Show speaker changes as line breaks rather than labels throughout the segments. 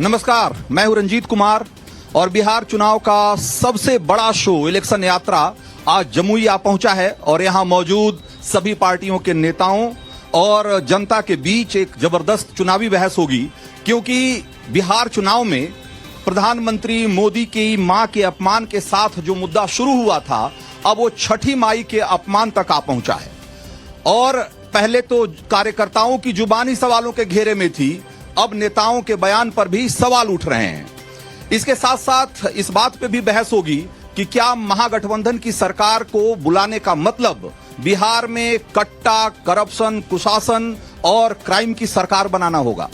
नमस्कार, मैं हूं रंजीत कुमार और बिहार चुनाव का सबसे बड़ा शो इलेक्शन यात्रा आज जमुई आ पहुंचा है और यहां मौजूद सभी पार्टियों के नेताओं और जनता के बीच एक जबरदस्त चुनावी बहस होगी, क्योंकि बिहार चुनाव में प्रधानमंत्री मोदी की मां के अपमान के साथ जो मुद्दा शुरू हुआ था, अब वो छठी माई के अपमान तक आ पहुंचा है। और पहले तो कार्यकर्ताओं की जुबानी सवालों के घेरे में थी, अब नेताओं के बयान पर भी सवाल उठ रहे हैं। इसके साथ साथ इस बात पे भी बहस होगी कि क्या महागठबंधन की सरकार को बुलाने का मतलब बिहार में कट्टा, करप्शन, कुशासन और क्राइम की सरकार बनाना होगा।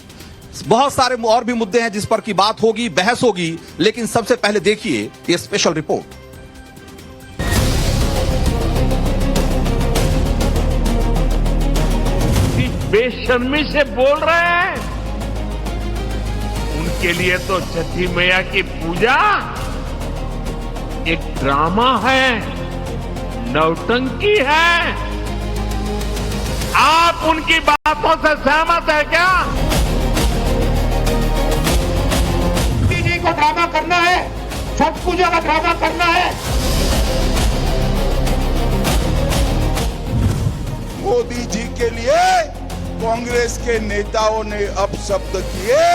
बहुत सारे और भी मुद्दे हैं जिस पर की बात होगी, बहस होगी, लेकिन सबसे पहले देखिए ये स्पेशल रिपोर्ट।
बेशर्मी से बोल रहे हैं, उनके लिए तो छठी मैया की पूजा एक ड्रामा है, नौटंकी है। आप उनकी बातों से सहमत है क्या?
मोदी जी को ड्रामा करना है, छठ पूजा का ड्रामा करना है।
मोदी जी के लिए कांग्रेस के नेताओं ने अपशब्द किए,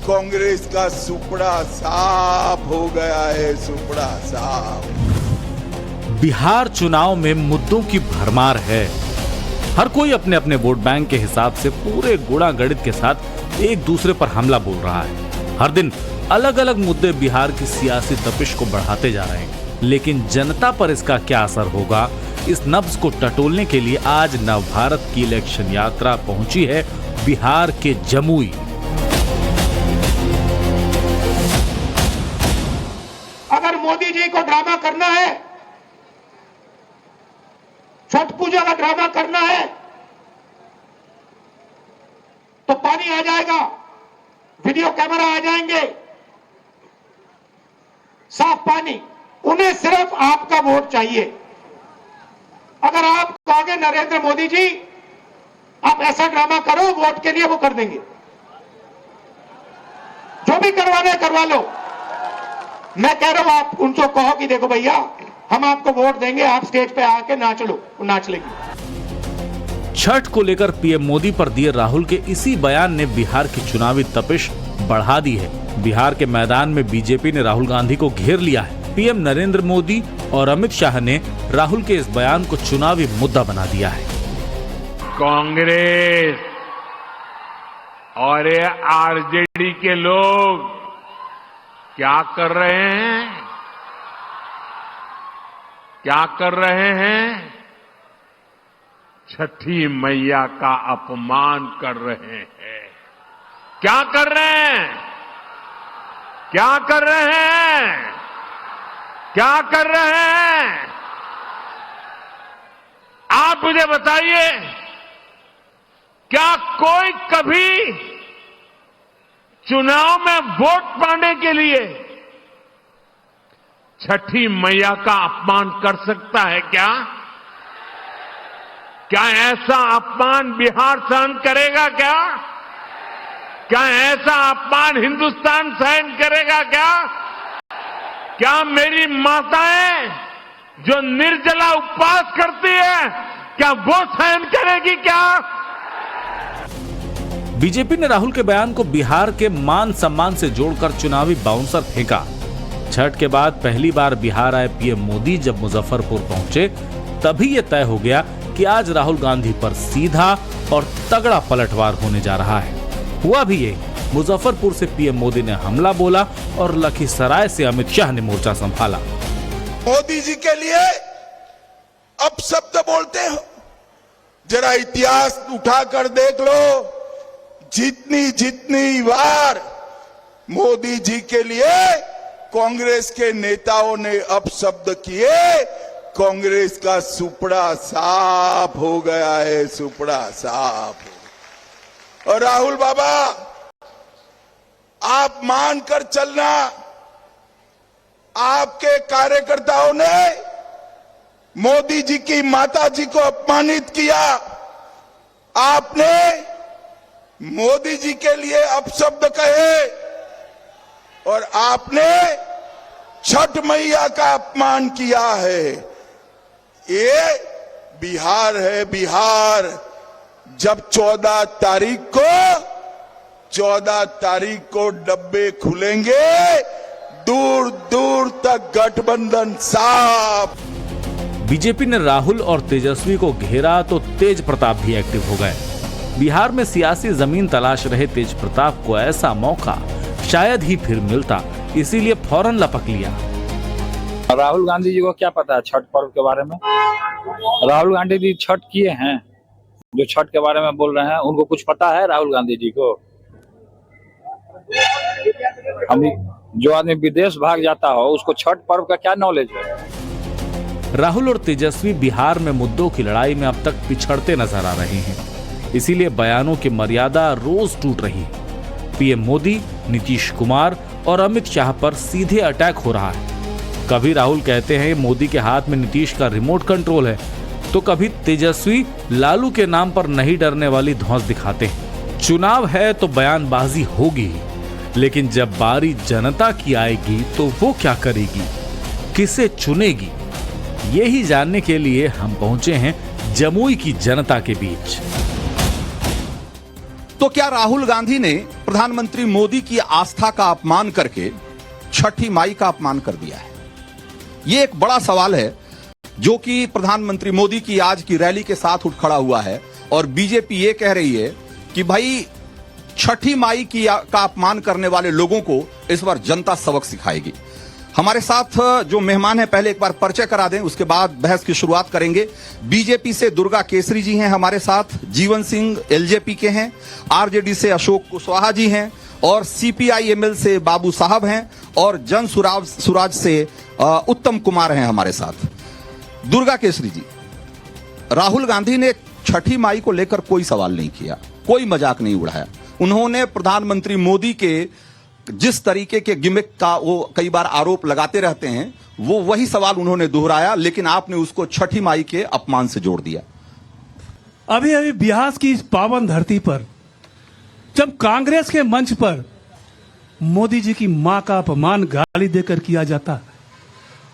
कांग्रेस का सुपड़ा साफ हो गया है, सुपड़ा साफ।
बिहार चुनाव में मुद्दों की भरमार है। हर कोई अपने अपने वोट बैंक के हिसाब से पूरे गुणा गणित के साथ एक दूसरे पर हमला बोल रहा है। हर दिन अलग अलग मुद्दे बिहार की सियासी तपिश को बढ़ाते जा रहे हैं, लेकिन जनता पर इसका क्या असर होगा, इस नब्ज को टटोलने के लिए आज नवभारत की इलेक्शन यात्रा पहुंची है बिहार के जमुई।
अगर मोदी जी को ड्रामा करना है, छठ पूजा का ड्रामा करना है, तो पानी आ जाएगा, वीडियो कैमरा आ जाएंगे, साफ पानी। उन्हें सिर्फ आपका वोट चाहिए। अगर आप कहोगे नरेंद्र मोदी जी आप ऐसा ड्रामा करो वोट के लिए, वो कर देंगे। जो भी करवाना है करवा लो। मैं कह रहा हूं आप उनको कहो कि देखो भैया हम आपको वोट देंगे, आप स्टेज पे आके नाच लो, वो नाच लेगी।
छठ को लेकर पीएम मोदी पर दिए राहुल के इसी बयान ने बिहार की चुनावी तपिश बढ़ा दी है। बिहार के मैदान में बीजेपी ने राहुल गांधी को घेर लिया है। पीएम नरेंद्र मोदी और अमित शाह ने राहुल के इस बयान को चुनावी मुद्दा बना दिया है।
कांग्रेस और ये आरजेडी के लोग क्या कर रहे हैं? क्या कर रहे हैं? छठी मैया का अपमान कर रहे हैं। क्या कर रहे हैं? क्या कर रहे हैं? क्या कर रहे हैं? आप मुझे बताइए, क्या कोई कभी चुनाव में वोट पाने के लिए छठी मैया का अपमान कर सकता है क्या? क्या ऐसा अपमान बिहार सहन करेगा क्या? क्या ऐसा अपमान हिंदुस्तान सहन करेगा क्या? क्या मेरी माताएं जो निर्जला उपवास करती है, क्या वो सहन करेगी क्या?
बीजेपी ने राहुल के बयान को बिहार के मान सम्मान से जोड़कर चुनावी बाउंसर फेंका। छठ के बाद पहली बार बिहार आए पीएम मोदी जब मुजफ्फरपुर पहुंचे, तभी यह तय हो गया कि आज राहुल गांधी पर सीधा और तगड़ा पलटवार होने जा रहा है। हुआ भी ये, मुजफ्फरपुर से पीएम मोदी ने हमला बोला और लखीसराय से अमित शाह ने मोर्चा संभाला।
मोदी जी के लिए अपशब्द बोलते हो, जरा इतिहास उठाकर देख लो। जितनी बार मोदी जी के लिए कांग्रेस के नेताओं ने अपशब्द किए, कांग्रेस का सुपड़ा साफ हो गया है, सुपड़ा साफ। और राहुल बाबा, आप मानकर चलना, आपके कार्यकर्ताओं ने मोदी जी की माता जी को अपमानित किया, आपने मोदी जी के लिए अपशब्द कहे, और आपने छठ मैया का अपमान किया है। ये बिहार है, बिहार। जब 14 तारीख को डब्बे खुलेंगे, दूर दूर तक गठबंधन साफ।
बीजेपी ने राहुल और तेजस्वी को घेरा तो तेज प्रताप भी एक्टिव हो गए। बिहार में सियासी जमीन तलाश रहे तेज प्रताप को ऐसा मौका शायद ही फिर मिलता, इसीलिए फौरन लपक लिया।
राहुल गांधी जी को क्या पता है छठ पर्व के बारे में? राहुल गांधी जी छठ किए हैं, जो छठ के बारे में बोल रहे हैं उनको कुछ पता है राहुल गांधी जी को? जो आदमी विदेश भाग जाता हो उसको छठ पर्व का क्या नॉलेज है?
राहुल और तेजस्वी बिहार में मुद्दों की लड़ाई में अब तक पिछड़ते नजर आ रहे हैं, इसीलिए बयानों की मर्यादा रोज टूट रही है। पीएम मोदी, नीतीश कुमार और अमित शाह पर सीधे अटैक हो रहा है। कभी राहुल कहते हैं मोदी के हाथ में नीतीश का रिमोट कंट्रोल है, तो कभी तेजस्वी लालू के नाम पर नहीं डरने वाली धौंस दिखाते हैं। चुनाव है तो बयानबाजी होगी, लेकिन जब बारी जनता की आएगी तो वो क्या करेगी, किसे चुनेगी, यही जानने के लिए हम पहुंचे हैं जमुई की जनता के बीच।
तो क्या राहुल गांधी ने प्रधानमंत्री मोदी की आस्था का अपमान करके छठी माई का अपमान कर दिया है? यह एक बड़ा सवाल है जो कि प्रधानमंत्री मोदी की आज की रैली के साथ उठ खड़ा हुआ है। और बीजेपी ये कह रही है कि भाई छठी माई का अपमान करने वाले लोगों को इस बार जनता सबक सिखाएगी। हमारे साथ जो मेहमान हैं, पहले एक बार परिचय करा दें, उसके बाद बहस की शुरुआत करेंगे। बीजेपी से दुर्गा केसरी जी हैं हमारे साथ, जीवन सिंह एलजेपी के हैं, आरजेडी से अशोक कुशवाहा जी हैं और सीपीआईएमएल से बाबू साहब हैं और जन सुराज से उत्तम कुमार हैं हमारे साथ। दुर्गा केसरी जी, राहुल गांधी ने छठी माई को लेकर कोई सवाल नहीं किया, कोई मजाक नहीं उड़ाया। उन्होंने प्रधानमंत्री मोदी के जिस तरीके के गिमिक का वो कई बार आरोप लगाते रहते हैं, वो वही सवाल उन्होंने दोहराया, लेकिन आपने उसको छठी माई के अपमान से जोड़ दिया।
अभी अभी बिहार की इस पावन धरती पर जब कांग्रेस के मंच पर मोदी जी की मां का अपमान गाली देकर किया जाता,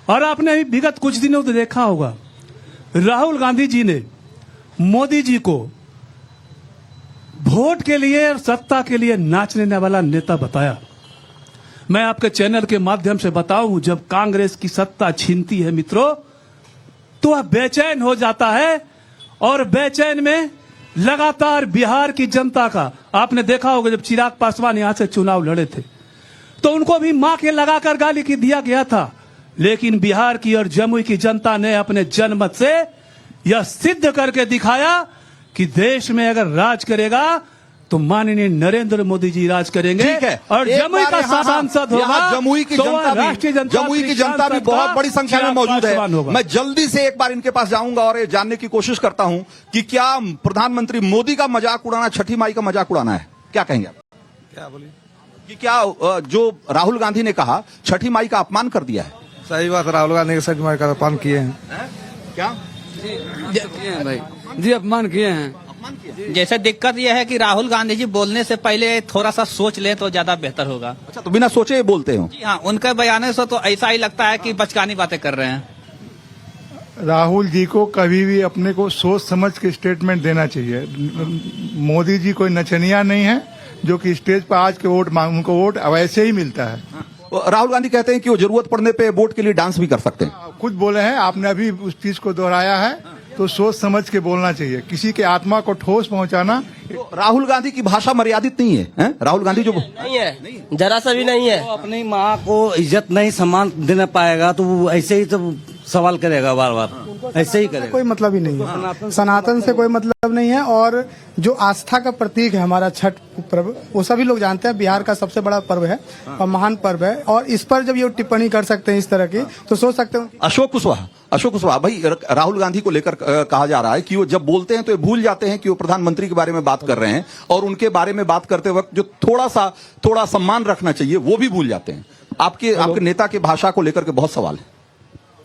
और आपने अभी विगत कुछ दिनों तो देखा होगा राहुल गांधी जी ने मोदी जी को वोट के लिए और सत्ता के लिए नाचने वाला नेता बताया। मैं आपके चैनल के माध्यम से बताऊं, जब कांग्रेस की सत्ता छीनती है मित्रों, तो वह बेचैन हो जाता है और बेचैन में लगातार बिहार की जनता का आपने देखा होगा, जब चिराग पासवान यहां से चुनाव लड़े थे तो उनको भी मां के लगाकर गाली की दिया गया था, लेकिन बिहार की और जमुई की जनता ने अपने जनमत से यह सिद्ध करके दिखाया कि देश में अगर राज करेगा तो माननीय नरेंद्र मोदी जी राज करेंगे।
ठीक है,
और जमुई का सांसद होगा,
जमुई की जनता भी बहुत बड़ी संख्या में मौजूद है। मैं जल्दी से एक बार इनके पास जाऊंगा और ये जानने की कोशिश करता हूं कि क्या प्रधानमंत्री मोदी का मजाक उड़ाना छठी माई का मजाक उड़ाना है? क्या कहेंगे आप?
क्या बोलिए
कि क्या जो राहुल गांधी ने कहा छठी माई का अपमान कर दिया है?
सही बात, राहुल गांधी के छठी माई का अपमान किए हैं।
क्या
भाई जी अपमान किए हैं। जैसे दिक्कत यह है कि राहुल गांधी जी बोलने से पहले थोड़ा सा सोच लें तो ज्यादा बेहतर होगा।
अच्छा, तो बिना सोचे ही बोलते हो?
जी हाँ, उनके बयान से तो ऐसा ही लगता है कि बचकानी बातें कर रहे हैं।
राहुल जी को कभी भी अपने को सोच समझ के स्टेटमेंट देना चाहिए। मोदी जी कोई नचनिया नहीं है जो कि स्टेज पर आज के वोट मांग, उनको वोट वैसे ही मिलता है।
राहुल गांधी कहते हैं कि वो जरूरत पड़ने पे वोट के लिए डांस भी कर सकते हैं।
खुद बोले हैं, आपने अभी उस चीज को दोहराया है, तो सोच समझ के बोलना चाहिए। किसी के आत्मा को ठोस पहुंचाना।
तो राहुल गांधी की भाषा मर्यादित नहीं है, राहुल गांधी जो
नहीं है, जरा सा भी नहीं है।
तो अपनी माँ को इज्जत नहीं सम्मान देना पाएगा तो वो ऐसे ही तो सवाल करेगा, बार बार ऐसे ही करेगा।
कोई मतलब ही नहीं है, सनातन से कोई मतलब नहीं है। और जो आस्था का प्रतीक है हमारा छठ पर्व, वो सभी लोग जानते हैं, बिहार का सबसे बड़ा पर्व है और महान पर्व है। और इस पर जब ये टिप्पणी कर सकते हैं इस तरह की, तो सोच सकते हैं।
अशोक कुशवाहा भाई, राहुल गांधी को लेकर कहा जा रहा है कि वो जब बोलते हैं तो ये भूल जाते हैं कि वो प्रधानमंत्री के बारे में बात कर रहे हैं, और उनके बारे में बात करते वक्त जो थोड़ा सम्मान रखना चाहिए वो भी भूल जाते हैं। आपके नेता की भाषा को लेकर के बहुत सवाल है।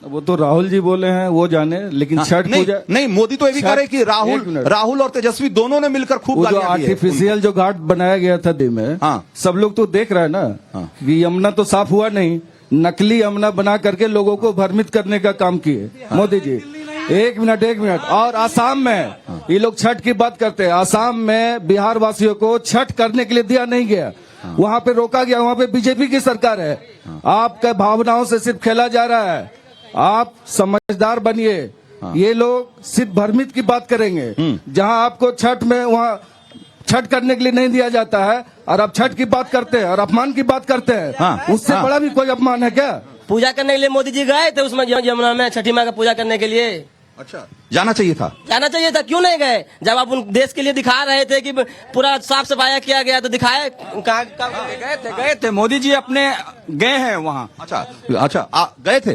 वो तो राहुल जी बोले हैं, वो जाने, लेकिन छठ
नहीं,
पूजा
नहीं, मोदी तो ये भी कह रहे कि
एक
राहुल
मिनट।
राहुल और तेजस्वी दोनों ने मिलकर खूब
वो जो
गालियां दी है।
आर्टिफिशियल जो घाट बनाया गया था दिल्ली में,
हाँ।
सब लोग तो देख रहा है ना कि यमुना तो साफ हुआ नहीं, नकली यमुना बना करके लोगों को भ्रमित करने का काम किए मोदी जी। एक मिनट। और आसाम में ये लोग छठ की बात करते हैं, आसाम में बिहार वासियों को छठ करने के लिए दिया नहीं गया, वहां पे रोका गया। वहां पे बीजेपी की सरकार है। आपके भावनाओं से सिर्फ खेला जा रहा है। आप समझदार बनिए। ये लोग सिर्फ भ्रमित की बात करेंगे। जहां आपको छठ में, वहां छठ करने के लिए नहीं दिया जाता है, और आप छठ की बात करते हैं और अपमान की बात करते हैं। उससे बड़ा भी कोई अपमान है क्या?
पूजा करने के लिए मोदी जी गए थे उसमें यमुना में, छठी माँ का पूजा करने के लिए।
अच्छा, जाना चाहिए था।
जाना चाहिए था, क्यों नहीं गए? जब आप उन देश के लिए दिखा रहे थे कि पूरा साफ सफाई किया गया, तो दिखाए
गए थे मोदी जी, अपने गए हैं वहाँ।
अच्छा, गए थे।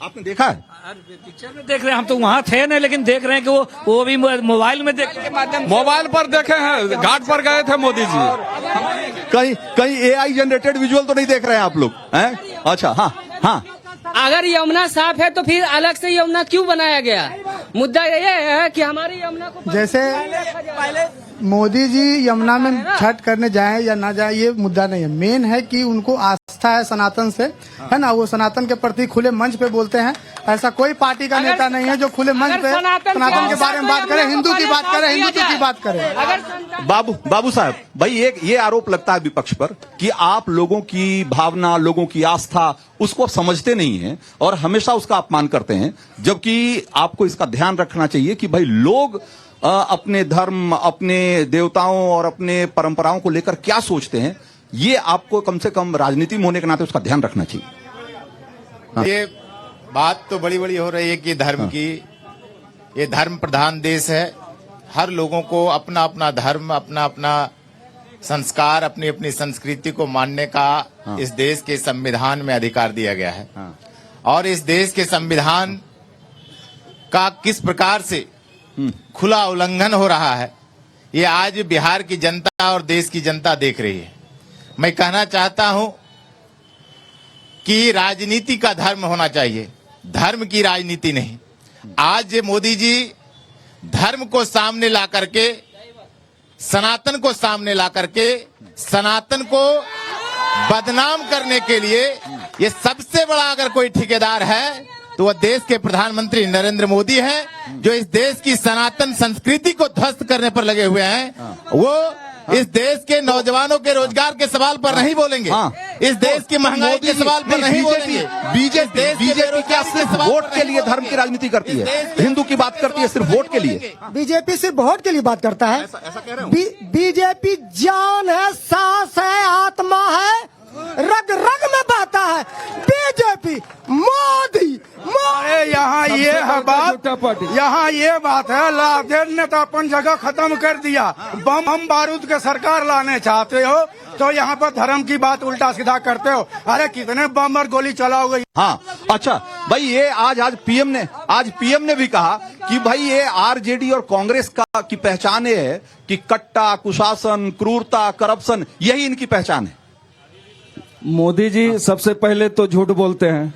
आपने देखा है?
पिक्चर में देख रहे हैं, हम तो वहाँ थे नहीं, लेकिन देख रहे हैं कि वो भी मोबाइल में देख के माध्यम,
मोबाइल पर देखे हैं, घाट पर गए थे मोदी जी।
कहीं AI जनरेटेड विजुअल तो नहीं देख रहे हैं आप लोग हैं? अच्छा, हाँ।
अगर यमुना साफ है तो फिर अलग से यमुना क्यों बनाया गया? मुद्दा ये है कि हमारी यमुना को
जैसे मोदी जी यमुना में छठ करने जाए या ना जाए, ये मुद्दा नहीं है। मेन है कि उनको आस्था है सनातन से, है ना, वो सनातन के प्रति खुले मंच पे बोलते हैं। ऐसा कोई पार्टी का नेता नहीं है जो खुले मंच पे सनातन के बारे में बात करे, हिंदू की बात करे, हिंदुत्व की बात करे।
बाबू साहब, भाई एक ये आरोप लगता है विपक्ष पर कि आप लोगों की भावना, लोगों की आस्था, उसको समझते नहीं हैं और हमेशा उसका अपमान करते हैं, जबकि आपको इसका ध्यान रखना चाहिए कि भाई लोग अपने धर्म, अपने देवताओं और अपने परंपराओं को लेकर क्या सोचते हैं, ये आपको कम से कम राजनीति में होने के नाते उसका ध्यान रखना चाहिए।
ये बात तो बड़ी बड़ी हो रही है कि धर्म की, ये धर्म प्रधान देश है। हर लोगों को अपना अपना धर्म, अपना अपना संस्कार, अपनी अपनी संस्कृति को मानने का इस देश के संविधान में अधिकार दिया गया है। और इस देश के संविधान का किस प्रकार से खुला उल्लंघन हो रहा है, ये आज बिहार की जनता और देश की जनता देख रही है। मैं कहना चाहता हूं कि राजनीति का धर्म होना चाहिए, धर्म की राजनीति नहीं। आज मोदी जी धर्म को सामने ला करके, सनातन को सामने ला करके, सनातन को बदनाम करने के लिए, ये सबसे बड़ा अगर कोई ठेकेदार है तो वह देश के प्रधानमंत्री नरेंद्र मोदी हैं, जो इस देश की सनातन संस्कृति को ध्वस्त करने पर लगे हुए हैं। वो इस देश के नौजवानों के रोजगार के सवाल पर नहीं बोलेंगे, इस देश की महंगाई के सवाल पर नहीं बोलेंगे।
बीजेपी क्या सिर्फ वोट के लिए धर्म की राजनीति करती है? हिंदू की बात करती है सिर्फ वोट के लिए?
बीजेपी सिर्फ वोट के लिए बात करता है। बीजेपी जान है, सांस है, आत्मा है, रग रग में बहता है बीजेपी। मोदी
यहाँ ये है बात, यहाँ ये बात है, लादेन ने तो अपन जगह खत्म कर दिया। बम बारूद के सरकार लाने चाहते हो तो यहाँ पर धर्म की बात उल्टा सीधा करते हो। अरे कितने बम और गोली चलाओगे?
हाँ, अच्छा भाई, ये आज पीएम ने भी कहा कि भाई ये आरजेडी और कांग्रेस का की पहचान ये है कि कट्टा, कुशासन, क्रूरता, करप्शन, यही इनकी पहचान है।
मोदी जी सबसे पहले तो झूठ बोलते हैं।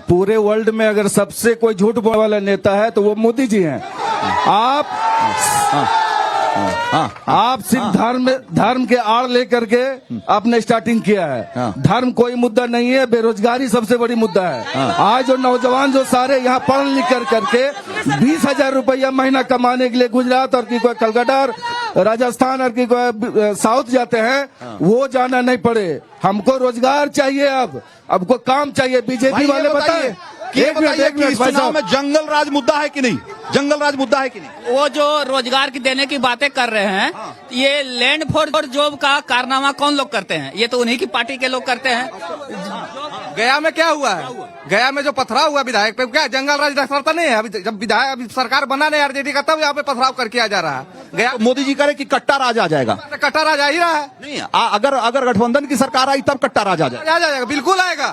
पूरे वर्ल्ड में अगर सबसे कोई झूठ बोलने वाला नेता है तो वो मोदी जी हैं। आप सिर्फ धर्म के आड़ लेकर के आपने स्टार्टिंग किया है। धर्म कोई मुद्दा नहीं है, बेरोजगारी सबसे बड़ी मुद्दा है। आज जो नौजवान जो सारे यहाँ पढ़ लिख कर करके 20,000 रुपया महीना कमाने के लिए गुजरात और की कोई कलकत्ता और राजस्थान और की कोई साउथ जाते हैं, वो जाना नहीं पड़े। हमको रोजगार चाहिए, अब को काम चाहिए। बीजेपी वाले बताइए
एक मिनट इस चुनाव में जंगल राज मुद्दा है कि नहीं? जंगल राज मुद्दा है कि नहीं?
वो जो रोजगार की देने की बातें कर रहे हैं, ये लैंड फॉर जॉब का कारनामा कौन लोग करते हैं? ये तो उन्हीं की पार्टी के लोग करते हैं।
गया में क्या हुआ है? गया में जो पथराव हुआ विधायक पे, क्या जंगल राज दर्शाता नहीं है? अभी जब विधायक, अभी सरकार बना नहीं आरजेडी का, तब यहाँ पे पथराव करके आ जा रहा है। गया
तो मोदी जी करे कि कट्टा राज आ जाएगा।
कट्टा राज आ ही रहा है।
नहीं, अगर गठबंधन की सरकार आई तब कट्टा राज आ जाएगा।
बिल्कुल आएगा,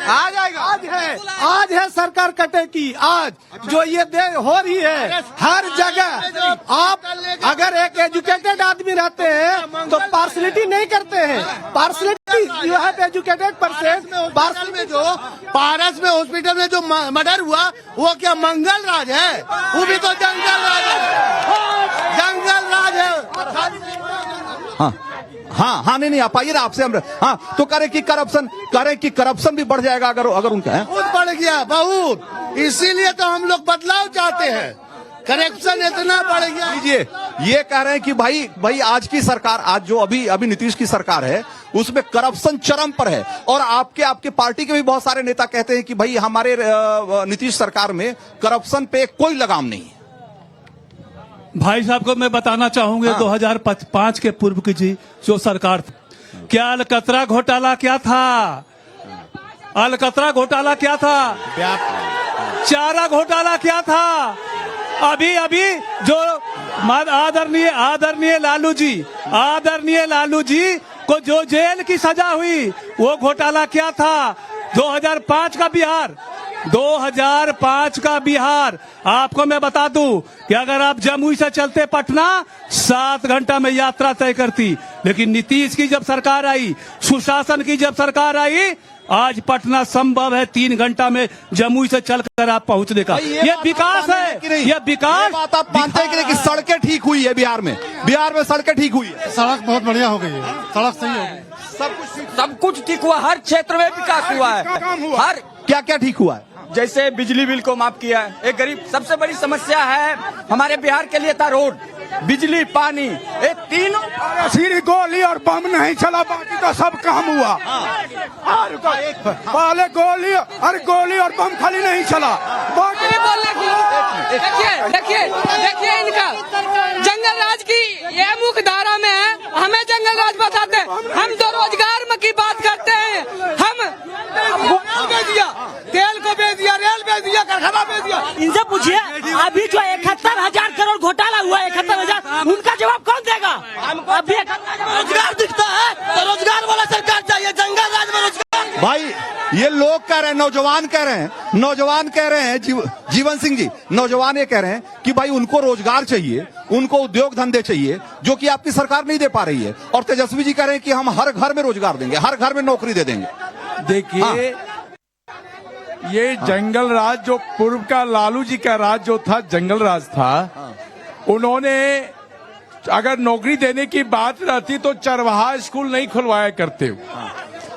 आ जाएगा।
आज है सरकार कटे की। आज जो ये हो रही
होती है हर जगह। आप अगर एक एजुकेटेड आदमी रहते हैं तो पार्सलिटी नहीं करते हैं। पार्सलिटी you have educated person. Parcel में जो पारस में हॉस्पिटल में जो मर्डर हुआ वो क्या मंगल राज है? वो भी तो जंगल राज है, जंगल राज है।
हाँ, नहीं आप आइए ना, आपसे हम तो करें कि करप्शन भी बढ़ जाएगा अगर उनका है।
बहुत बढ़ गया, बहुत। इसीलिए तो हम लोग बदलाव चाहते हैं। करप्शन इतना बढ़ गया।
लीजिए, ये कह रहे हैं कि भाई आज की सरकार, आज जो अभी नीतीश की सरकार है उसमें करप्शन चरम पर है। और आपके पार्टी के भी बहुत सारे नेता कहते हैं कि भाई हमारे नीतीश सरकार में करप्शन पे कोई लगाम नहीं है।
भाई साहब को मैं बताना चाहूंगा 2005 के पूर्व की जो सरकार थी, क्या अलकतरा घोटाला क्या था? अलकतरा घोटाला क्या था? चारा घोटाला क्या था? अभी जो आदरणीय लालू जी को जो जेल की सजा हुई वो घोटाला क्या था? 2005 का बिहार। आपको मैं बता दूं कि अगर आप जमुई से चलते पटना 7 घंटा में यात्रा तय करती, लेकिन नीतीश की जब सरकार आई, सुशासन की जब सरकार आई, आज पटना संभव है 3 घंटा में जमुई से चलकर आप पहुंचने का। ये विकास है, ये विकास।
बात आप मानते हैं कि सड़कें ठीक हुई है बिहार में सड़कें ठीक हुई है?
सड़क बहुत बढ़िया हो गई है, सड़क सही हो गई,
सब कुछ ठीक हुआ, हर क्षेत्र में विकास हुआ है। हर
क्या ठीक हुआ है?
जैसे बिजली बिल को माफ किया है। एक गरीब सबसे बड़ी समस्या है हमारे बिहार के लिए था रोड, बिजली, पानी, ये तीनों।
सिर्फ गोली और बम नहीं चला, बाकी तो सब काम हुआ। पहले गोली और बम खाली नहीं चला,
देखिए इनका जंगल राज की ये मुख्य धारा में है। हमें जंगल राज बताते हैं, हम तो रोजगार की बात करते हैं। हम बेच दिया, तेल को बेच दिया, रेल बेच दिया, कारखाना बेच दिया।
इनसे पूछिए अभी जो 71,000 करोड़ घोटाला हुआ, 71,000, उनका जवाब कौन देगा? अभी रोजगार दिखता है तो रोजगार वाला सरकार चाहिए, जंगल राज में रोजगार।
भाई ये लोग कह रहे हैं, नौजवान कह रहे हैं जीवन सिंह जी, नौजवान ये कह रहे हैं कि भाई उनको रोजगार चाहिए, उनको उद्योग धंधे चाहिए, जो कि आपकी सरकार नहीं दे पा रही है। और तेजस्वी जी कह रहे हैं कि हम हर घर में रोजगार देंगे, हर घर में नौकरी दे देंगे।
देखिए ये जंगल राज जो पूर्व का लालू जी का राज जो था, जंगल राज था, उन्होंने अगर नौकरी देने की बात रहती तो चरवाहा स्कूल नहीं खुलवाया करते।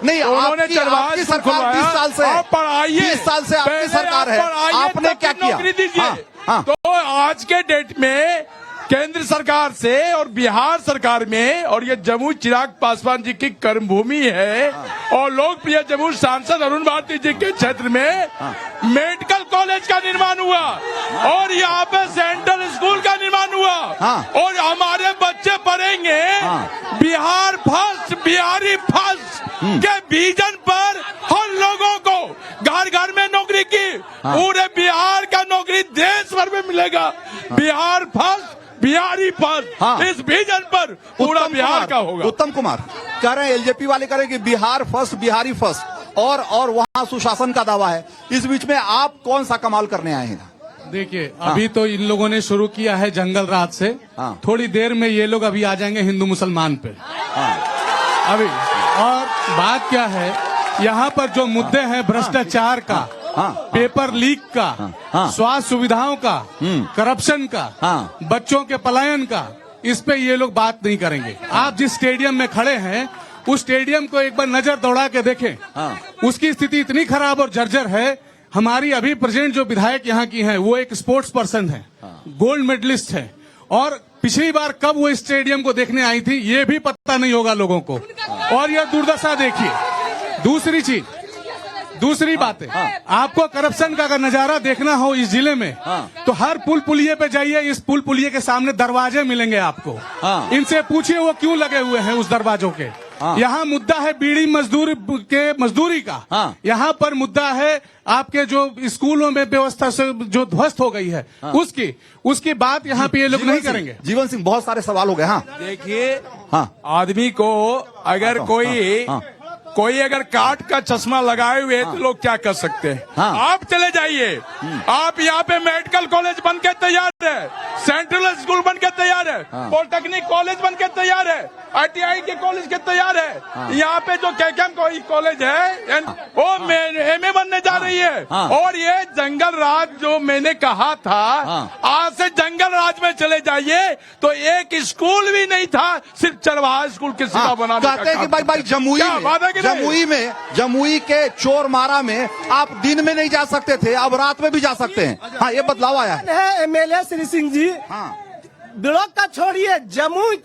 नहीं,
उन्होंने चरवाहा स्कूल खुलवाया।
20 साल से
पढ़ाइए,
20 साल से आपकी सरकार है, आपने क्या किया?
नौकरी दीजिए। तो आज के डेट में केंद्र सरकार से और बिहार सरकार में, और ये जमुई चिराग पासवान जी की कर्मभूमि है, और लोकप्रिय जमुई सांसद अरुण भारती जी के क्षेत्र में मेडिकल कॉलेज का निर्माण हुआ, और यहाँ पे सेंट्रल स्कूल का निर्माण हुआ, और हमारे बच्चे पढ़ेंगे बिहार फर्स्ट, बिहारी फर्स्ट के विजन पर। हर लोगों को घर घर में नौकरी की, पूरे बिहार का नौकरी देश भर में मिलेगा। बिहार फर्स्ट, बिहारी फर्स्ट, इस विजन पर पूरा बिहार का होगा।
उत्तम कुमार कह रहे हैं, एलजेपी वाले कह रहे हैं कि बिहार फर्स्ट, बिहारी फर्स्ट, और वहां सुशासन का दावा है। इस बीच में आप कौन सा कमाल करने आए हैं?
देखिए, अभी तो इन लोगों ने शुरू किया है जंगल राज से, थोड़ी देर में ये लोग अभी आ जाएंगे हिंदू मुसलमान पे। अभी और बात क्या है, यहाँ पर जो मुद्दे हैं भ्रष्टाचार का, पेपर लीक का, स्वास्थ्य सुविधाओं का, करप्शन का, बच्चों के पलायन का, इस पे ये लोग बात नहीं करेंगे। आप जिस स्टेडियम में खड़े हैं उस स्टेडियम को एक बार नजर दौड़ा के देखें। उसकी स्थिति इतनी खराब और जर्जर है। हमारी अभी प्रेजेंट जो विधायक यहाँ की हैं वो एक स्पोर्ट्स पर्सन है, गोल्ड मेडलिस्ट है, और पिछली बार कब वो स्टेडियम को देखने आई थी ये भी पता नहीं होगा लोगों को। और यह दुर्दशा देखिए। दूसरी बात है, आपको करप्शन का अगर नजारा देखना हो इस जिले में, तो हर पुल पुलिये पे जाइए। इस पुल पुलिये के सामने दरवाजे मिलेंगे आपको। इनसे पूछिए वो क्यों लगे हुए हैं उस दरवाजों के। यहाँ मुद्दा है बीड़ी मजदूरी का। यहाँ पर मुद्दा है आपके जो स्कूलों में व्यवस्था से जो ध्वस्त हो गई है उसकी बात यहाँ पे ये लोग नहीं करेंगे।
जीवन सिंह, बहुत सारे सवाल हो गए।
देखिए, आदमी को अगर कोई कोई अगर काट का चश्मा लगाए हुए है तो लोग क्या कर सकते हैं? आप चले जाइए, आप यहाँ पे मेडिकल कॉलेज बन के तैयार है, सेंट्रल स्कूल बन के तैयार है, पॉलिटेक्निक कॉलेज बन के तैयार है, ITI के कॉलेज के तैयार है। यहाँ पे जो KKM कॉलेज है वो MA बनने जा रही है। और ये जंगल राज जो मैंने कहा था, आज से जंगल राज में चले जाइए तो एक स्कूल भी नहीं था, सिर्फ चरवाहा स्कूल किसी का बनाने का
कहते हैं कि भाई जमुई के चोरमारा में आप दिन में नहीं जा सकते थे, अब रात में भी जा सकते हैं। हाँ, ये बदलाव आया है।
MLA श्री सिंह जी, ब्लॉक का छोड़िए, जमुई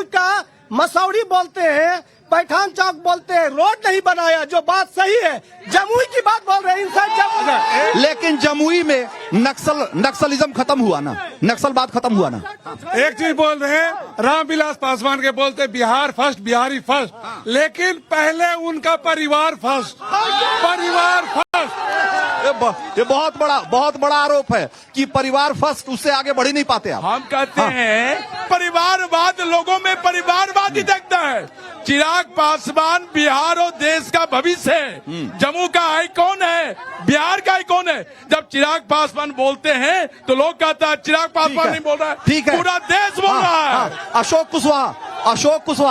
का मसौड़ी बोलते हैं, पैठान चौक बोलते हैं, रोड नहीं बनाया, जो बात सही है। जमुई की बात बोल रहे हैं,
लेकिन जमुई में नक्सलिज्म खत्म हुआ ना, नक्सलवाद खत्म हुआ ना।
एक चीज बोल रहे हैं, रामविलास पासवान के बोलते बिहार फर्स्ट, बिहारी फर्स्ट, लेकिन पहले उनका परिवार फर्स्ट, परिवार फर्स्ट।
ये बहुत बड़ा आरोप है कि परिवार फर्स्ट, उससे आगे बढ़ ही नहीं पाते आप।
हम कहते हैं परिवारवाद, लोगों में परिवारवाद ही देखता है। चिराग पासवान बिहार और देश का भविष्य है, जम्मू का आइकॉन है, बिहार का आइकॉन है। जब चिराग पासवान बोलते हैं तो लोग कहता है चिराग पासवान नहीं बोल रहा है,
ठीक है,
पूरा देश बोल रहा है।
अशोक कुशवाहा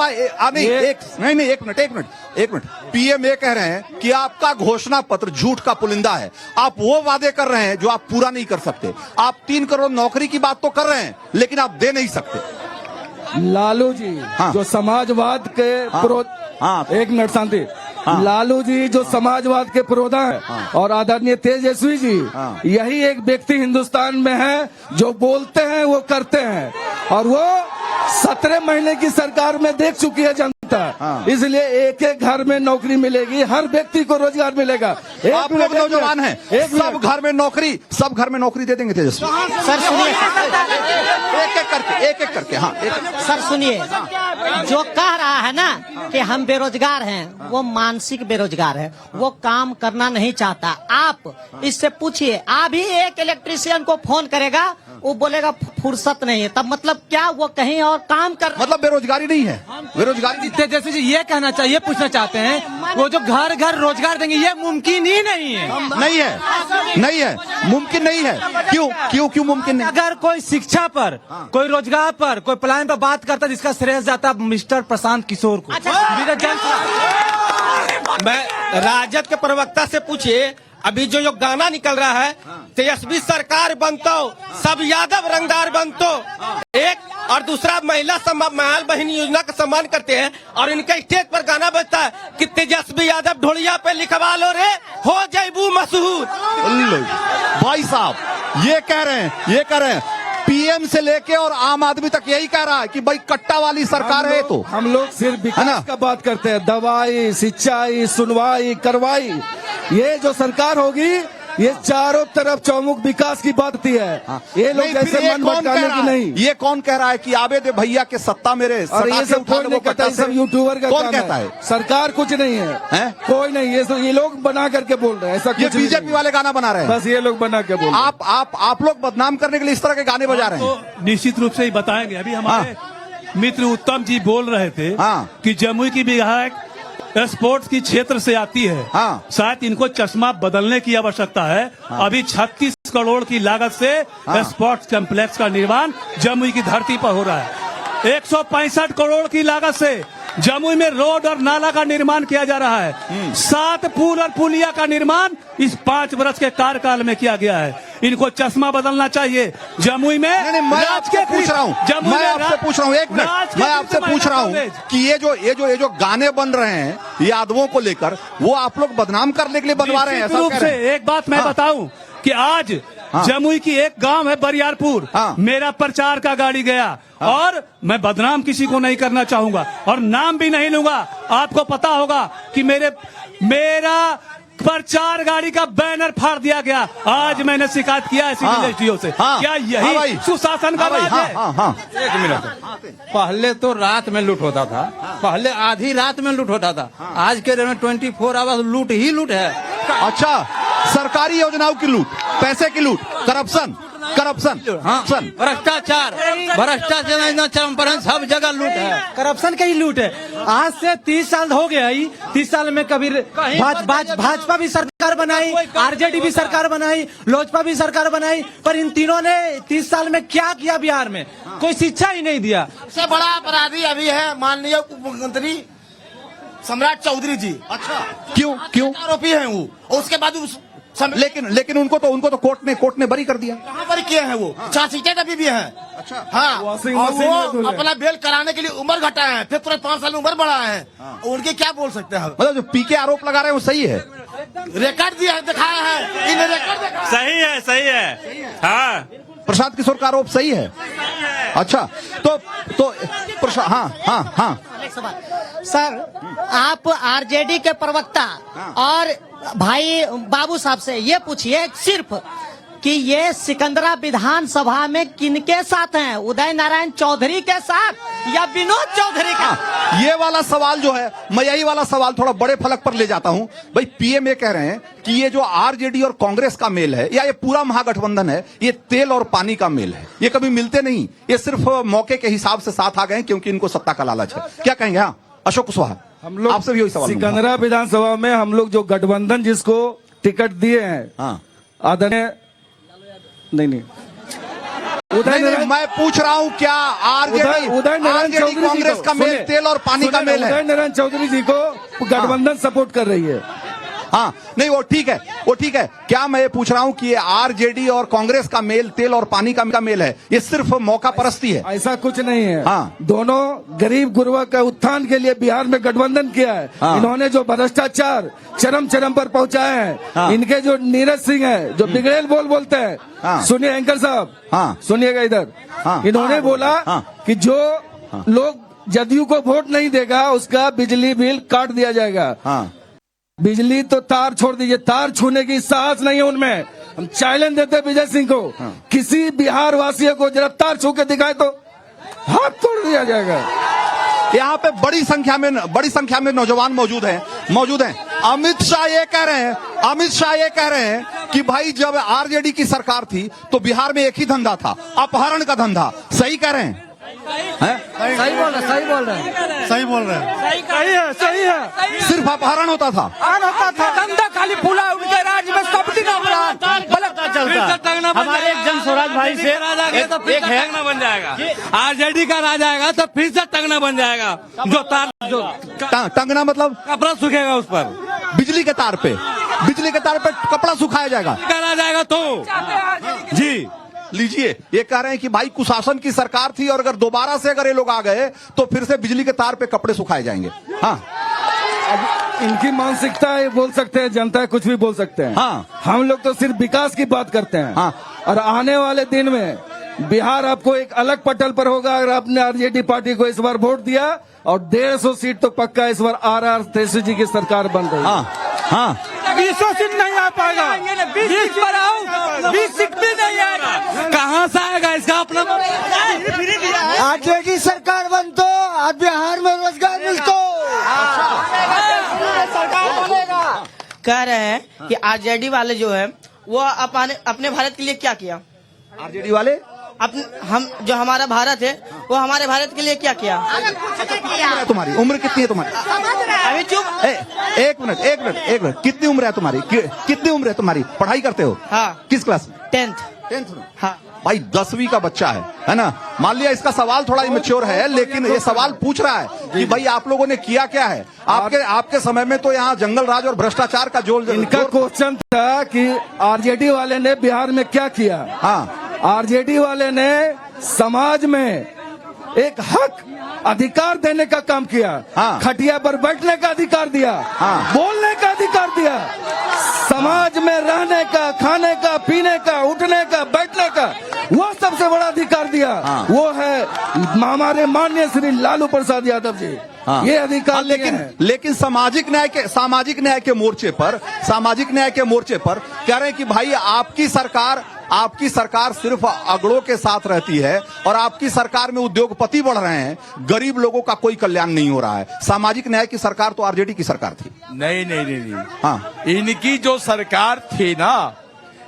एक मिनट PM ये कह रहे हैं कि आपका घोषणा पत्र झूठ का पुलिंदा है, आप वो वादे कर रहे हैं जो आप पूरा नहीं कर सकते। आप 3 करोड़ नौकरी की बात तो कर रहे हैं, लेकिन आप दे नहीं सकते।
लालू जी जो समाजवाद के एक मिनट शांति, लालू जी जो समाजवाद के पुरोधा है और आदरणीय तेजस्वी जी, यही एक व्यक्ति हिंदुस्तान में है जो बोलते हैं वो करते हैं, और वो 17 महीने की सरकार में देख चुकी है जनता। इसलिए एक घर में नौकरी मिलेगी, हर व्यक्ति को रोजगार मिलेगा।
आप लोग नौजवान हैं, सब घर में नौकरी दे देंगे तेजस्वी।
सर सुनिए,
एक एक करके हाँ,
सर सुनिए, जो कह रहा है ना कि हम बेरोजगार हैं, वो मानसिक बेरोजगार है, वो काम करना नहीं चाहता। आप इससे पूछिए, अभी एक इलेक्ट्रीशियन को फोन करेगा, वो बोलेगा फुर्सत नहीं है, तब मतलब क्या वो कहीं और काम कर,
मतलब बेरोजगारी नहीं है, बेरोजगारी।
तेजस्वी जी ये कहना चाहिए, पूछना चाहते हैं, वो जो घर घर रोजगार देंगे ये मुमकिन ही नहीं है,
मुमकिन नहीं है। क्यों मुमकिन नहीं?
अगर कोई शिक्षा पर, कोई रोजगार पर, कोई प्लान पर बात करता, जिसका श्रेय जाता मिस्टर प्रशांत किशोर को।
मैं राजद के प्रवक्ता से पूछिए, अभी जो गाना निकल रहा है, तेजस्वी सरकार बनतो, सब यादव रंगदार बनतो, एक और दूसरा महिला महल बहन योजना का सम्मान करते हैं, और इनके स्टेज पर गाना बजता है कि तेजस्वी यादव ढोलिया पे लिखवा लो रे, हो जैबू मशहूर।
भाई साहब ये कह रहे हैं PM से लेके और आम आदमी तक यही कह रहा है कि भाई कट्टा वाली सरकार है। तो
हम लोग सिर्फ विकास का बात करते हैं, दवाई, सिंचाई, सुनवाई, करवाई, ये जो सरकार होगी ये चारों तरफ चौमुख विकास की बात होती है। ये लोग जैसे मन भटकाने की नहीं।
ये कौन कह रहा है कि आबे दे भैया के सत्ता मेरे,
और ये सब कोई नहीं कहता, सब यूट्यूबर का
कौन कहता है?
सरकार कुछ नहीं है, कोई नहीं, ये लोग बना करके बोल रहे हैं, ऐसा कुछ
बीजेपी वाले गाना बना रहे हैं,
बस ये लोग बना के बोल।
आप लोग बदनाम करने के लिए इस तरह के गाने बजा रहे हैं।
तो निश्चित रूप से ही बताएंगे। अभी हमारे मित्र उत्तम जी बोल रहे थे कि जमुई की विधायक स्पोर्ट्स की क्षेत्र से आती है, शायद इनको चश्मा बदलने की आवश्यकता है। अभी 36 करोड़ की लागत से स्पोर्ट्स कॉम्प्लेक्स का निर्माण जमुई की धरती पर हो रहा है। 165 करोड़ की लागत से जमुई में रोड और नाला का निर्माण किया जा रहा है। 7 पुल और पुलिया का निर्माण इस 5 वर्ष के कार्यकाल में किया गया है। इनको चश्मा बदलना चाहिए। जमुई में
मैं आपसे पूछ रहा हूँ, एक मिनट, मैं आपसे पूछ रहा हूँ कि ये जो गाने बन रहे हैं यादवों को लेकर, वो आप लोग बदनाम करने के लिए बनवा रहे हैं?
रूप से एक बात मैं बताऊं कि आज जमुई की एक गांव है बरियारपुर, मेरा प्रचार का गाड़ी गया, और मैं बदनाम किसी को नहीं करना चाहूंगा और नाम भी नहीं लूंगा। आपको पता होगा कि मेरा प्रचार गाड़ी का बैनर फाड़ दिया गया। आज मैंने शिकायत किया है सिविल एसडीओ से। क्या यही सुशासन का राज है?
एक मिनट, पहले तो रात में लूट होता था, पहले आधी रात में लूट होता था, आज के दिन में 24 आवर्स लूट ही लूट है।
अच्छा, सरकारी योजनाओं की लूट, पैसे की लूट, करप्शन। करप्शन,
भ्रष्टाचार चरम पर सब जगह लूट है।
करप्शन का ही लूट है। आज से 30 साल हो गया ही, 30 साल में कभी भाजपा भी सरकार बनाई, आरजेडी भी सरकार बनाई, लोजपा भी सरकार बनाई, पर इन तीनों ने 30 साल में क्या किया बिहार में? कोई शिक्षा ही नहीं दिया।
सबसे बड़ा अपराधी अभी है माननीय उप मुख्यमंत्री सम्राट चौधरी जी।
अच्छा, क्यों
आरोपी हैं वो, और उसके बाद
लेकिन उनको तो कोर्ट ने बरी कर दिया।
कहाँ पर किए हैं वो? चार्जशीटेड अभी भी है।
अच्छा,
हाँ, और वो अपना बेल कराने के लिए उम्र घटाए हैं, फिर तुरंत 5 साल में उम्र बढ़ाए हैं। उनके क्या बोल सकते हैं?
मतलब जो पीके आरोप लगा रहे हैं वो सही है?
रिकॉर्ड दिया दिखाया है, इन रिकॉर्ड
सही है। हाँ,
प्रशांत किशोर का आरोप सही है। अच्छा, तो हाँ
सर, आप आरजेडी के प्रवक्ता और भाई बाबू साहब से ये पूछिए सिर्फ कि ये सिकंदरा विधानसभा में किनके साथ हैं? उदय नारायण चौधरी के साथ या विनोद चौधरी का?
ये वाला सवाल जो है, मैं यही वाला सवाल थोड़ा बड़े फलक पर ले जाता हूं। भाई पीएम ये कह रहे हैं कि ये जो आरजेडी और कांग्रेस का मेल है, या ये पूरा महागठबंधन है, ये तेल और पानी का मेल है। ये कभी मिलते नहीं, ये सिर्फ मौके के हिसाब से साथ आ गए क्योंकि इनको सत्ता का लालच है। क्या कहेंगे? हाँ, अशोक कुशवाहा,
हम लोग
आपसे भी वही सवाल।
सिकंदरा विधानसभा में हम लोग जो गठबंधन जिसको टिकट दिए हैं,
हाँ,
आदरणीय नहीं
मैं पूछ रहा हूं क्या आरजेडी कांग्रेस का मेल तेल और पानी का मेल है?
उदय नारायण चौधरी जी को गठबंधन सपोर्ट कर रही है।
हाँ, नहीं वो ठीक है। क्या मैं ये पूछ रहा हूं कि ये आरजेडी और कांग्रेस का मेल तेल और पानी का मेल है? ये सिर्फ मौका परस्ती है?
ऐसा कुछ नहीं है।
हाँ,
दोनों गरीब गुरबा का उत्थान के लिए बिहार में गठबंधन किया है।
हाँ, इन्होंने
जो भ्रष्टाचार चरम पर पहुंचाए हैं, हाँ, इनके जो नीरज सिंह है जो बिगड़ेल बोलते हैं, हाँ, सुनिए एंकर साहब, हाँ, सुनिएगा इधर, हाँ, इन्होंने बोला, हाँ, कि जो लोग जदयू को वोट नहीं देगा उसका बिजली बिल काट दिया जाएगा। हाँ, बिजली तो तार छोड़ दीजिए, तार छूने की साहस नहीं है उनमें। हम चैलेंज देते विजय सिंह को, हाँ, किसी बिहार वासियों को जरा तार छू के दिखाए तो हाथ तोड़ दिया जाएगा।
यहाँ पे बड़ी संख्या में नौजवान मौजूद हैं। अमित शाह ये कह रहे हैं कि भाई जब आरजेडी की सरकार थी तो बिहार में एक ही धंधा था, अपहरण का धंधा। सही कह रहे हैं?
सही बोल रहे हैं। सही है।
सिर्फ अपहरण होता था,
धंधा खाली फूला उनके राज में, सब दिन
हमारे एक जन स्वराज भाई से
एक टंगना बन जाएगा। आरजेडी का राज आएगा तो फिर से टंगना बन जाएगा। जो
टंगना मतलब
कपड़ा सूखेगा उस पर,
बिजली के तार पे कपड़ा सुखाया जाएगा।
करा जाएगा तो जी
लीजिए, ये कह रहे हैं कि भाई कुशासन की सरकार थी और अगर दोबारा से अगर ये लोग आ गए तो फिर से बिजली के तार पे कपड़े सुखाए जाएंगे। हाँ,
अब इनकी मानसिकता है, बोल सकते हैं, जनता कुछ भी बोल सकते हैं।
हाँ,
हम लोग तो सिर्फ विकास की बात करते हैं।
हाँ,
और आने वाले दिन में बिहार आपको एक अलग पटल पर होगा अगर आपने आरजेडी पार्टी को इस बार वोट दिया, और 150 सीट तो पक्का इस बार आर तेजस्वी जी की सरकार बन रही है।
हाँ,
200 सीट नहीं आ पाएगा, 20 पर आओ, 20 सीट भी नहीं आएगा।
कहाँ से आएगा इसका अपना?
आरजेडी सरकार बन तो आज बिहार में रोजगार मिलतो।
कह रहे हैं कि आरजेडी वाले जो है वो अपने भारत के लिए क्या किया?
आरजेडी वाले
हम जो हमारा भारत है वो हमारे भारत के लिए क्या किया?
तुम्हारी उम्र कितनी है तुम्हारी?
अभी चुप।
एक मिनट, कितनी उम्र है तुम्हारी? कितनी उम्र है तुम्हारी? पढ़ाई करते हो?
हाँ।
किस क्लास में?
10th में। हाँ
भाई 10वीं का बच्चा है ना? मान लिया इसका सवाल थोड़ा इमेच्योर है, लेकिन ये सवाल पूछ रहा है कि भाई आप लोगों ने किया क्या है? आपके समय में तो यहाँ जंगल राज और भ्रष्टाचार का जोर।
इनका क्वेश्चन था कि आरजेडी वाले ने बिहार में क्या किया।
हाँ,
आरजेडी वाले ने समाज में एक हक अधिकार देने का काम किया।
हाँ,
खटिया पर बैठने का अधिकार दिया।
हाँ,
बोलने का अधिकार दिया। समाज में रहने का, खाने का, पीने का, उठने का, बैठने का, वो सबसे बड़ा अधिकार दिया।
हाँ,
वो है हमारे माननीय श्री लालू प्रसाद यादव जी।
हाँ,
ये अधिकार
लेकिन सामाजिक न्याय के मोर्चे पर कह रहे हैं कि भाई आपकी सरकार सिर्फ अगड़ों के साथ रहती है और आपकी सरकार में उद्योगपति बढ़ रहे हैं, गरीब लोगों का कोई कल्याण नहीं हो रहा है। सामाजिक न्याय की सरकार तो आरजेडी की सरकार थी।
नहीं।
हाँ,
इनकी जो सरकार थी ना,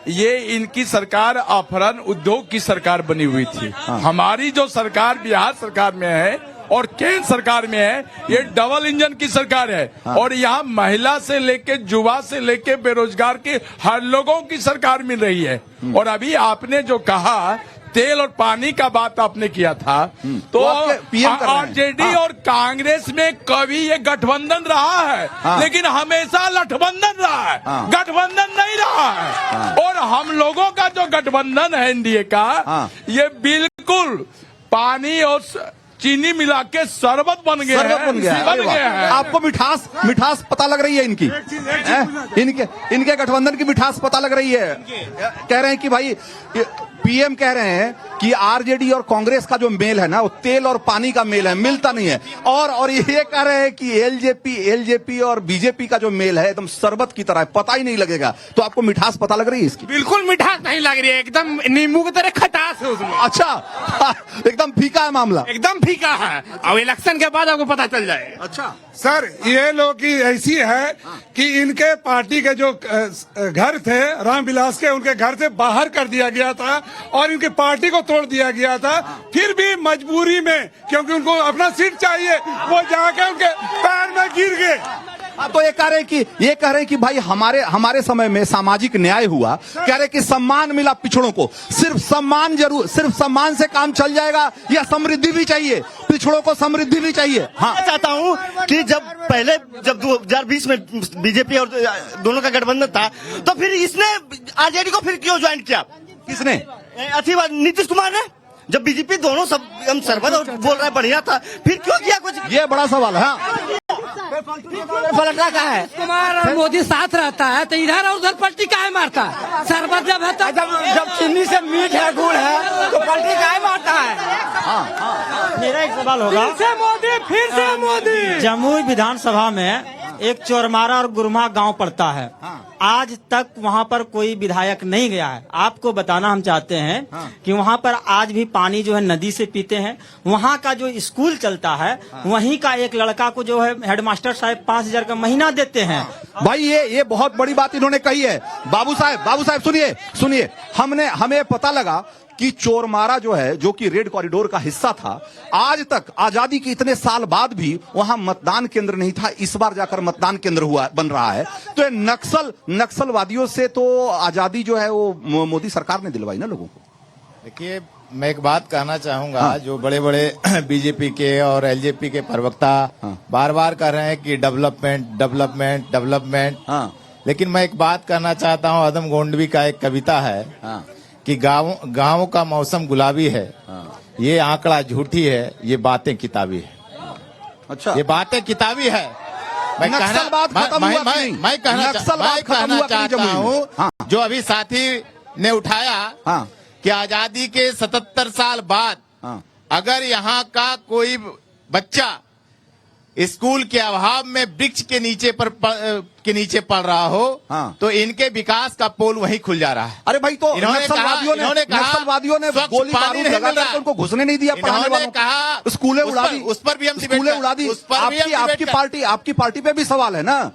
ये इनकी सरकार अपहरण उद्योग की सरकार बनी हुई थी। हमारी जो सरकार बिहार सरकार में है और केंद्र सरकार में है, ये डबल इंजन की सरकार है। और यहाँ महिला से लेके युवा से लेके बेरोजगार के हर लोगों की सरकार मिल रही है। और अभी आपने जो कहा तेल और पानी का बात आपने किया था, तो आरजेडी और कांग्रेस में कभी ये गठबंधन रहा है, लेकिन हमेशा लठबंधन रहा है, गठबंधन नहीं रहा है। और हम लोगों का जो गठबंधन है एनडीए का, ये बिल्कुल पानी और चीनी मिला के शरबत बन गया है।
आपको मिठास पता लग रही है इनकी, इनके गठबंधन की मिठास पता लग रही है। कह रहे हैं कि भाई पीएम कह रहे हैं कि आरजेडी और कांग्रेस का जो मेल है ना, वो तेल और पानी का मेल है, मिलता नहीं है। और ये कह रहे हैं कि एलजेपी और बीजेपी का जो मेल है एकदम शरबत की तरह है, पता ही नहीं लगेगा। तो आपको मिठास पता लग रही है इसकी?
बिल्कुल मिठास नहीं लग रही है, एकदम नींबू की तरह खटास है उसमें।
अच्छा, एकदम फीका है मामला,
एकदम फीका है। अब इलेक्शन के बाद आपको पता चल जाएगा।
अच्छा
सर, ये लोग की ऐसी है कि इनके पार्टी के जो घर थे रामविलास के, उनके घर से बाहर कर दिया गया था और इनकी पार्टी को तोड़ दिया गया था। फिर भी मजबूरी में, क्योंकि उनको अपना सीट चाहिए, वो जाके उनके पैर में गिर गए।
तो ये कह रहे हैं कि भाई हमारे समय में सामाजिक न्याय हुआ, कह रहे कि सम्मान मिला पिछड़ों को। सिर्फ सम्मान से काम चल जाएगा या समृद्धि भी चाहिए? पिछड़ों को समृद्धि भी चाहिए। हाँ,
चाहता हूँ कि जब 2020 में बीजेपी और दोनों का गठबंधन था, तो फिर इसने आरजेडी को फिर क्यों ज्वाइन किया?
किसने?
नीतीश कुमार ने। जब बीजेपी दोनों सब हम सरबत और बोल रहे बढ़िया था, फिर क्यों किया कुछ?
ये बड़ा सवाल है।
पलटा का है, कुमार और मोदी साथ रहता है तो इधर और उधर पलटी काहे मारता है? सरबत जब है तो जब चीनी से मीठ है, गुड़ है, तो पलटी काहे मारता है?
मेरा एक सवाल होगा,
फिर से मोदी।
जमुई विधानसभा में एक चोरमारा और गुरमा गांव पड़ता है। आज तक वहां पर कोई विधायक नहीं गया है। आपको बताना हम चाहते हैं कि वहां पर आज भी पानी जो है नदी से पीते हैं। वहां का जो स्कूल चलता है, वहीं का एक लड़का को जो है हेडमास्टर साहब 5,000 का महीना देते हैं।
भाई ये बहुत बड़ी बात इन्होंने कही है। बाबू साहब सुनिए, हमें पता लगा कि चोरमारा जो है, जो कि रेड कॉरिडोर का हिस्सा था, आज तक आजादी के इतने साल बाद भी वहां मतदान केंद्र नहीं था। इस बार जाकर मतदान केंद्र बन रहा है। तो ये नक्सलवादियों से तो आजादी जो है वो मोदी सरकार ने दिलवाई ना लोगों को।
देखिए, मैं एक बात कहना चाहूंगा, जो बड़े बड़े बीजेपी के और एलजेपी के प्रवक्ता बार बार कह रहे हैं कि डेवलपमेंट, लेकिन मैं एक बात कहना चाहता हूं। आदम गोंडवी का एक कविता है कि गाँव का मौसम गुलाबी है, ये आंकड़ा झूठी है, ये बातें किताबी है।
अच्छा,
ये बातें किताबी है। मैं कहना चाहता हूँ, जो अभी साथी ने उठाया कि आजादी के 77 साल बाद अगर यहाँ का कोई बच्चा स्कूल के अभाव में वृक्ष के नीचे पढ़ रहा हो, तो इनके विकास का पोल वहीं खुल जा रहा है।
अरे भाई, तो नक्सलवादियों ने गोली बारूद लगा करके उनको घुसने नहीं दिया पढ़ाने वालों को, स्कूलें उड़ा दी,
उस पर भी हम उड़ा दी।
आपकी पार्टी पे भी सवाल है ना,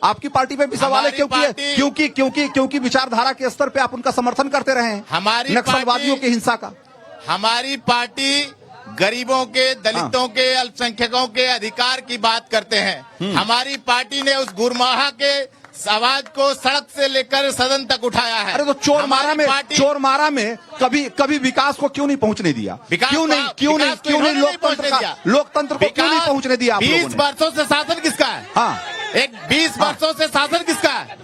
आपकी पार्टी पे भी सवाल है, क्योंकि विचारधारा के स्तर पे आप उनका समर्थन करते रहे हैं नक्सलवादियों की हिंसा का।
हमारी पार्टी गरीबों के, दलितों के, अल्पसंख्यकों के अधिकार की बात करते हैं। हमारी पार्टी ने उस गुरमाहा के आवाज को सड़क से लेकर सदन तक उठाया है।
अरे तो चोरमारा में कभी विकास को क्यों नहीं पहुंचने दिया? क्यों नहीं लोकतंत्र को क्यों नहीं पहुंचने दिया?
20 वर्षों से शासन किसका है? 20 वर्षों से शासन किसका है?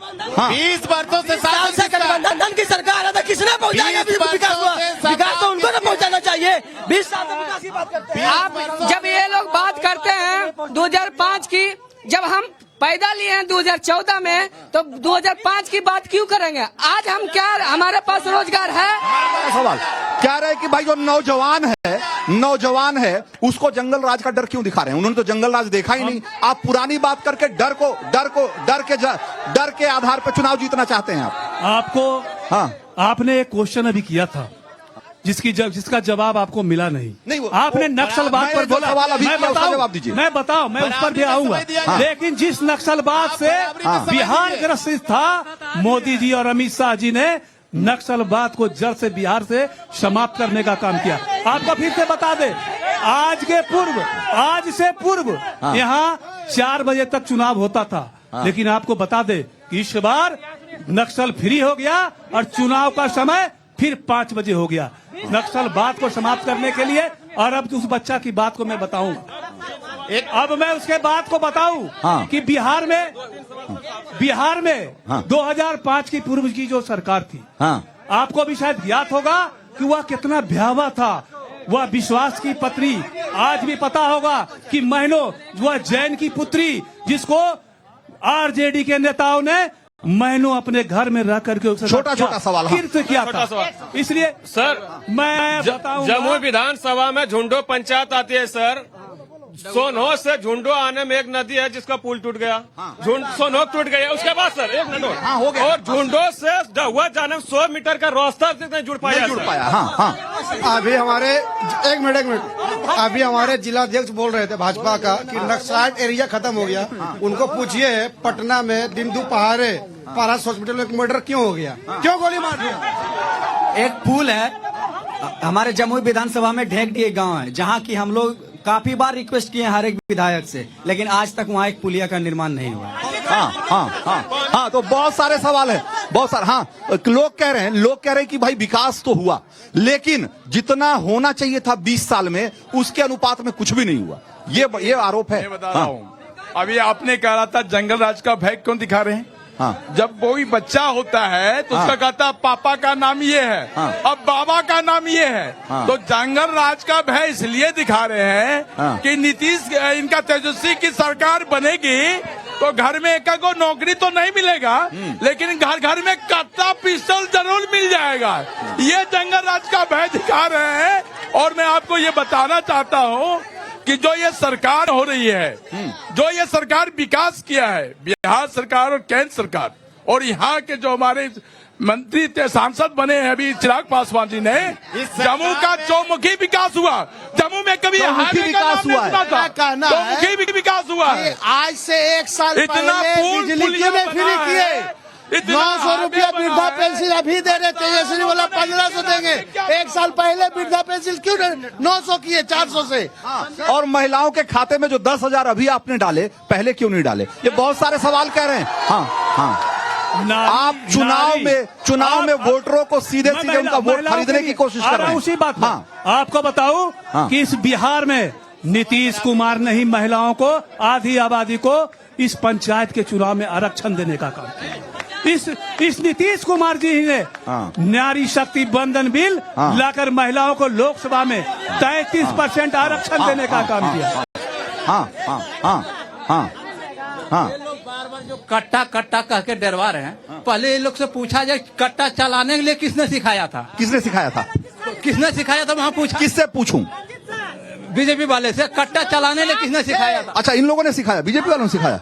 20 वर्षों से शासन
गठबंधन की सरकार है, तो किसने पहुंचाया विकास? तो उनको तो पहुंचाना चाहिए। 20 साल से विकास की बात करते हैं आप। जब ये लोग बात करते हैं 2005 की, जब हम पैदा लिए हैं 2014 में, तो 2005 की बात क्यों करेंगे? आज हम क्या, हमारे पास रोजगार है?
सवाल कह रहे हैं कि भाई जो नौजवान है उसको जंगल राज का डर क्यों दिखा रहे हैं? उन्होंने तो जंगल राज देखा ही नहीं। आप पुरानी बात करके डर के आधार पर चुनाव जीतना चाहते हैं
आपने एक क्वेश्चन अभी किया था जिसका जवाब आपको मिला नहीं। आपने नक्सलवाद पर बोला,
जवाब दीजिए।
मैं उस पर भी आऊंगा, लेकिन जिस नक्सलवाद से बिहार ग्रसित था, मोदी जी और अमित शाह जी ने नक्सलवाद को जड़ से बिहार से समाप्त करने का काम किया। आपको फिर से बता दे, आज से पूर्व यहाँ 4 बजे तक चुनाव होता था, लेकिन आपको बता दे कि इस बार नक्सल फ्री हो गया और चुनाव का समय फिर 5 बजे हो गया, नक्सलवाद को समाप्त करने के लिए। और अब उस बच्चा की बात को मैं बताऊंगा, अब मैं उसके बात को बताऊं कि बिहार में 2005 की पूर्व की जो सरकार थी, आपको भी शायद याद होगा कि वह कितना भयावह था। वह विश्वास की पत्री, आज भी पता होगा कि महीनों वह जैन की पुत्री, जिसको आरजेडी के नेताओं ने महीनों अपने घर में रह करके
छोटा सवाल
किया था। इसलिए
सर
मैं बताऊं,
जमुई विधानसभा में झुंडो पंचायत आती है सर। सोनोक से झुंडो आने में एक नदी है जिसका पुल टूट गया, सोनोक टूट गया। उसके बाद सर एक मिनट हो गया, और झुंडो से डहुआ जाने में 100 मीटर का रास्ता नहीं जुड़ पाया।
अभी हमारे एक मिनट अभी हमारे जिलाध्यक्ष बोल रहे थे भाजपा का कि नक्सलाइट एरिया खत्म हो गया। उनको पूछिए पटना में दिन दोपहर पारस हॉस्पिटल में एक मर्डर क्यों हो गया, क्यों गोली मार दिया?
एक पुल है हमारे जमुई विधानसभा में ढेकडी गांव है, जहां की हम लोग काफी बार रिक्वेस्ट किए हर एक विधायक से, लेकिन आज तक वहाँ एक पुलिया का निर्माण नहीं हुआ।
हाँ, तो बहुत सारे सवाल है, बहुत सारे। लोग कह रहे हैं कि भाई विकास तो हुआ, लेकिन जितना होना चाहिए था 20 साल में, उसके अनुपात में कुछ भी नहीं हुआ। ये आरोप है।
बता रहा हूँ, अभी आपने कह रहा था जंगल राज का भय क्यों दिखा रहे हैं? जब कोई बच्चा होता है तो उसका कहता है पापा का नाम ये है, अब बाबा का नाम ये है। तो जंगल राज का भय इसलिए दिखा रहे हैं कि नीतीश इनका तेजस्वी की सरकार बनेगी तो घर में एक को नौकरी तो नहीं मिलेगा, लेकिन घर घर में कट्टा पिस्टल जरूर मिल जाएगा। ये जंगल राज का भय दिखा रहे हैं। और मैं आपको ये बताना चाहता हूँ कि जो ये सरकार हो रही है, जो ये सरकार विकास किया है, बिहार सरकार और केंद्र सरकार, और यहाँ के जो हमारे मंत्री थे, सांसद बने हैं अभी चिराग पासवान जी ने, जम्मू का चौमुखी विकास हुआ। जम्मू में कभी हाईवे विकास हुआ है, चौमुखी विकास हुआ है।
आज से 1 साल
इतना
बिजली क्यों नहीं फ्री किए? 900 रुपया वृद्धा पेंशन अभी दे रहे, तेजस्वी वाला 1500 देंगे। 1 साल पहले वृद्धा पेंशन क्यों 900 किए 400 से?
और महिलाओं के खाते में जो 10,000 अभी आपने डाले, पहले क्यों नहीं डाले? ये बहुत सारे सवाल कह रहे हैं। आप चुनाव में वोटरों को सीधे उनका वोट खरीदने की कोशिश कर रहे हैं।
उसी बात आपको बताऊं कि इस बिहार में नीतीश कुमार ने ही महिलाओं को, आधी आबादी को इस पंचायत के चुनाव में आरक्षण देने का काम किया। इस नीतीश कुमार जी ने नारी शक्ति बंधन बिल लाकर महिलाओं को लोकसभा में 33% आरक्षण देने का काम किया।
जो कट्टा कह के डरवा रहे हैं, पहले इन लोग से पूछा जाए कट्टा चलाने के लिए किसने सिखाया था?
किसने सिखाया था
वहाँ पूछा।
किससे पूछूं?
बीजेपी वाले से। कट्टा चलाने के लिए किसने सिखाया था?
अच्छा, इन लोगों ने सिखाया, बीजेपी वालों ने सिखाया।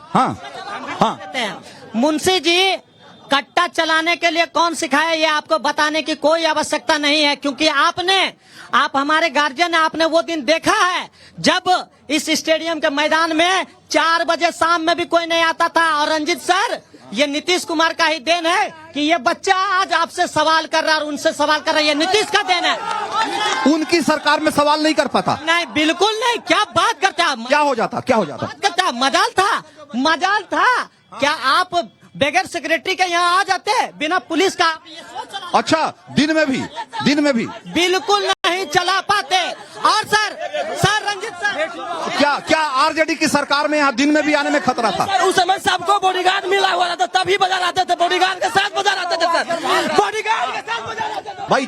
मुंशी जी, कट्टा चलाने के लिए कौन सिखाया ये आपको बताने की कोई आवश्यकता नहीं है, क्योंकि आप हमारे गार्जियन हैं। आपने वो दिन देखा है जब इस स्टेडियम के मैदान में 4 बजे शाम में भी कोई नहीं आता था। और रंजीत सर, ये नीतीश कुमार का ही देन है कि ये बच्चा आज आपसे सवाल कर रहा है और उनसे सवाल कर रहा है, ये नीतीश का देन है।
उनकी सरकार में सवाल नहीं कर पाता।
नहीं, बिल्कुल नहीं। क्या बात करता है?
क्या हो जाता?
बात करता है? मजाल था क्या? आप बगैर सेक्रेटरी के यहाँ आ जाते बिना पुलिस का?
अच्छा, दिन में भी
बिल्कुल नहीं चला पाते। और सर रंजीत सर,
क्या आरजेडी की सरकार में यहाँ दिन में भी आने में खतरा था?
उस समय सबको बॉडीगार्ड मिला हुआ था, तभी बाजार आते थे, बॉडीगार्ड के साथ बाजार आते थे सर, बॉडीगार्ड के साथ बाजार आते थे।
भाई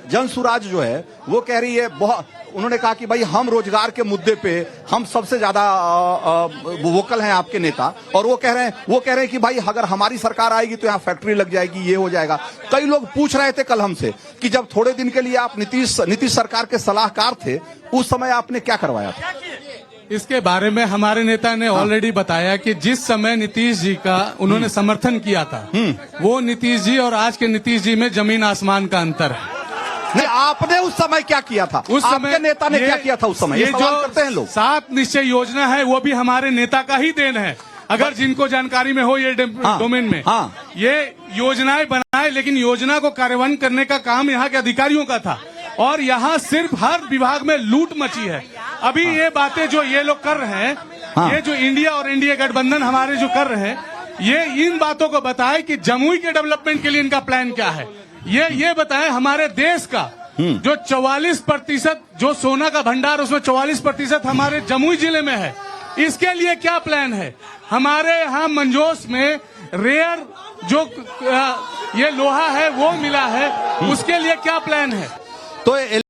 जनसुराज जो है वो कह रही है, बहुत उन्होंने कहा कि भाई हम रोजगार के मुद्दे पे हम सबसे ज्यादा वोकल हैं आपके नेता, और वो कह रहे हैं कि भाई अगर हमारी सरकार आएगी तो यहाँ फैक्ट्री लग जाएगी, ये हो जाएगा। कई लोग पूछ रहे थे कल हमसे कि जब थोड़े दिन के लिए आप नीतीश सरकार के सलाहकार थे, उस समय आपने क्या करवाया था?
इसके बारे में हमारे नेता ने ऑलरेडी बताया कि जिस समय नीतीश जी का उन्होंने समर्थन किया था, वो नीतीश जी और आज के नीतीश जी में जमीन आसमान का अंतर है।
नहीं, आपने उस समय क्या किया था?
उस समय
आपके नेता ने क्या किया था उस समय? ये सवाल करते हैं लोग।
7 निश्चय योजना है, वो भी हमारे नेता का ही देन है। अगर जिनको जानकारी में हो ये डोमेन में, ये योजनाएं बनाए बनाए, लेकिन योजना को कार्यान्वयन करने का काम यहाँ के अधिकारियों का था। और यहाँ सिर्फ हर विभाग में लूट मची है। अभी ये बातें जो ये लोग कर रहे हैं, ये जो इंडिया और एनडीए गठबंधन हमारे जो कर रहे हैं, ये इन बातों को बताए कि जमुई के डेवलपमेंट के लिए इनका प्लान क्या है। ये बताएं हमारे देश का जो 44% जो सोना का भंडार, उसमें 44% हमारे जमुई जिले में है। इसके लिए क्या प्लान है? हमारे यहाँ मंजोस में रेयर जो ये लोहा है वो मिला है, उसके लिए क्या प्लान है?
तो